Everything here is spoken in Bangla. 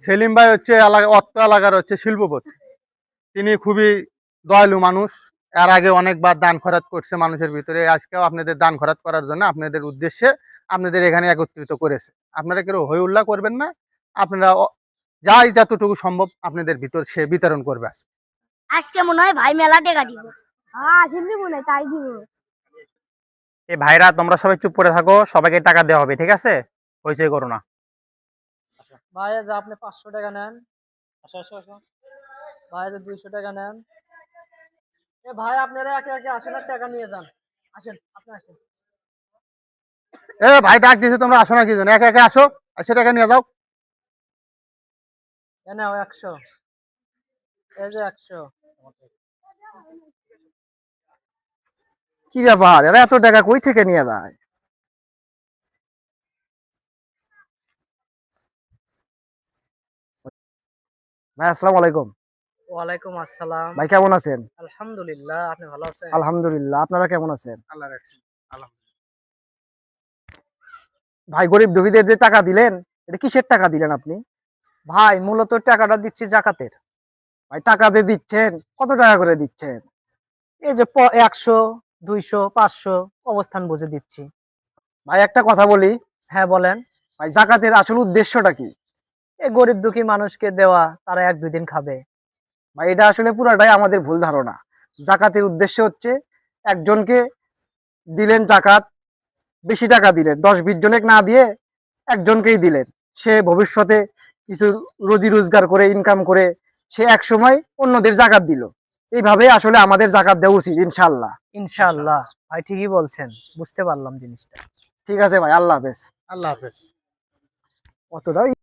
সেলিম ভাই হচ্ছে অত্র এলাকার হচ্ছে শিল্পপতি। তিনি খুবই দয়ালু মানুষ। এর আগে অনেকবার দান খয়রাত করছে মানুষের ভিতরে। আজকেও আপনাদের দান খয়রাত করার জন্য আপনাদের উদ্দেশ্যে আপনাদের এখানে একত্রিত করেছে। আপনারা কেউ হই উল্লাহ করবেন না। আপনারা যাই যতটুকু সম্ভব আপনাদের ভিতর সে বিতরণ করবে। আজকে মনে হয় ভাই মেলা টাকা দিব। হ্যাঁ আসলে মনে হয় তাই দিব। এই ভাইরা তোমরা সবাই চুপ করে থাকো, সবাইকে টাকা দেওয়া হবে, ঠিক আছে? হইচই করো না। ভাই যা আপনি 500 টাকা নেন। ভাই 200 টাকা নেন। এ ভাই আপনারা একে একে আসেন আর টাকা নিয়ে যান। আসেন আপনি আসেন। ভাই ডাক দিয়েছে, তোমরা আসো না কি জন্য? একে একে আসো, এসে টাকা নিয়ে যাও। এ নাও 100। এই যে 100। কি ব্যাপার, এরা এত টাকা কই থেকে নিয়ে যায়? ভাই আসসালামু আলাইকুম। ওয়ালাইকুম আসসালাম। ভাই কেমন আছেন? আলহামদুলিল্লাহ, আপনি ভালো আছেন? আলহামদুলিল্লাহ, আপনারা কেমন আছেন? আল্লাহ রাখছি। ভাই গরিব দুঃখীদের যে টাকা দিলেন, এটা কিসের টাকা দিলেন আপনি? ভাই মূলত টাকাটা দিচ্ছি জাকাতের। ভাই টাকা যে দিচ্ছেন, কত টাকা করে দিচ্ছেন? এই যে 100, 200, 500 অবস্থান বুঝে দিচ্ছি। ভাই একটা কথা বলি, হ্যাঁ বলেন। ভাই জাকাতের আসল উদ্দেশ্যটা কি? এই গরিব দুঃখী মানুষকে দেওয়া, তারা 1-2 দিন খাবে। ভাই এটা আসলে পুরাটাই আমাদের ভুল ধারণা। জাকাতের উদ্দেশ্য হচ্ছে একজনকে দিলেন জাকাত, বেশি টাকা দিলেন, 10-20 জনে না দিয়ে একজনকেই দিলেন। সে ভবিষ্যতে কিছু রুজি রোজগার করে ইনকাম করে সে এক সময় অন্যদের জাকাত দিল। এইভাবে আসলে আমাদের জাকাত দেওয়া উচিত ইনশাআল্লাহ। ইনশাআল্লাহ ভাই ঠিকই বলছেন, বুঝতে পারলাম জিনিসটা। ঠিক আছে ভাই, আল্লাহ হাফেজ। আল্লাহ হাফেজ। অত দাও।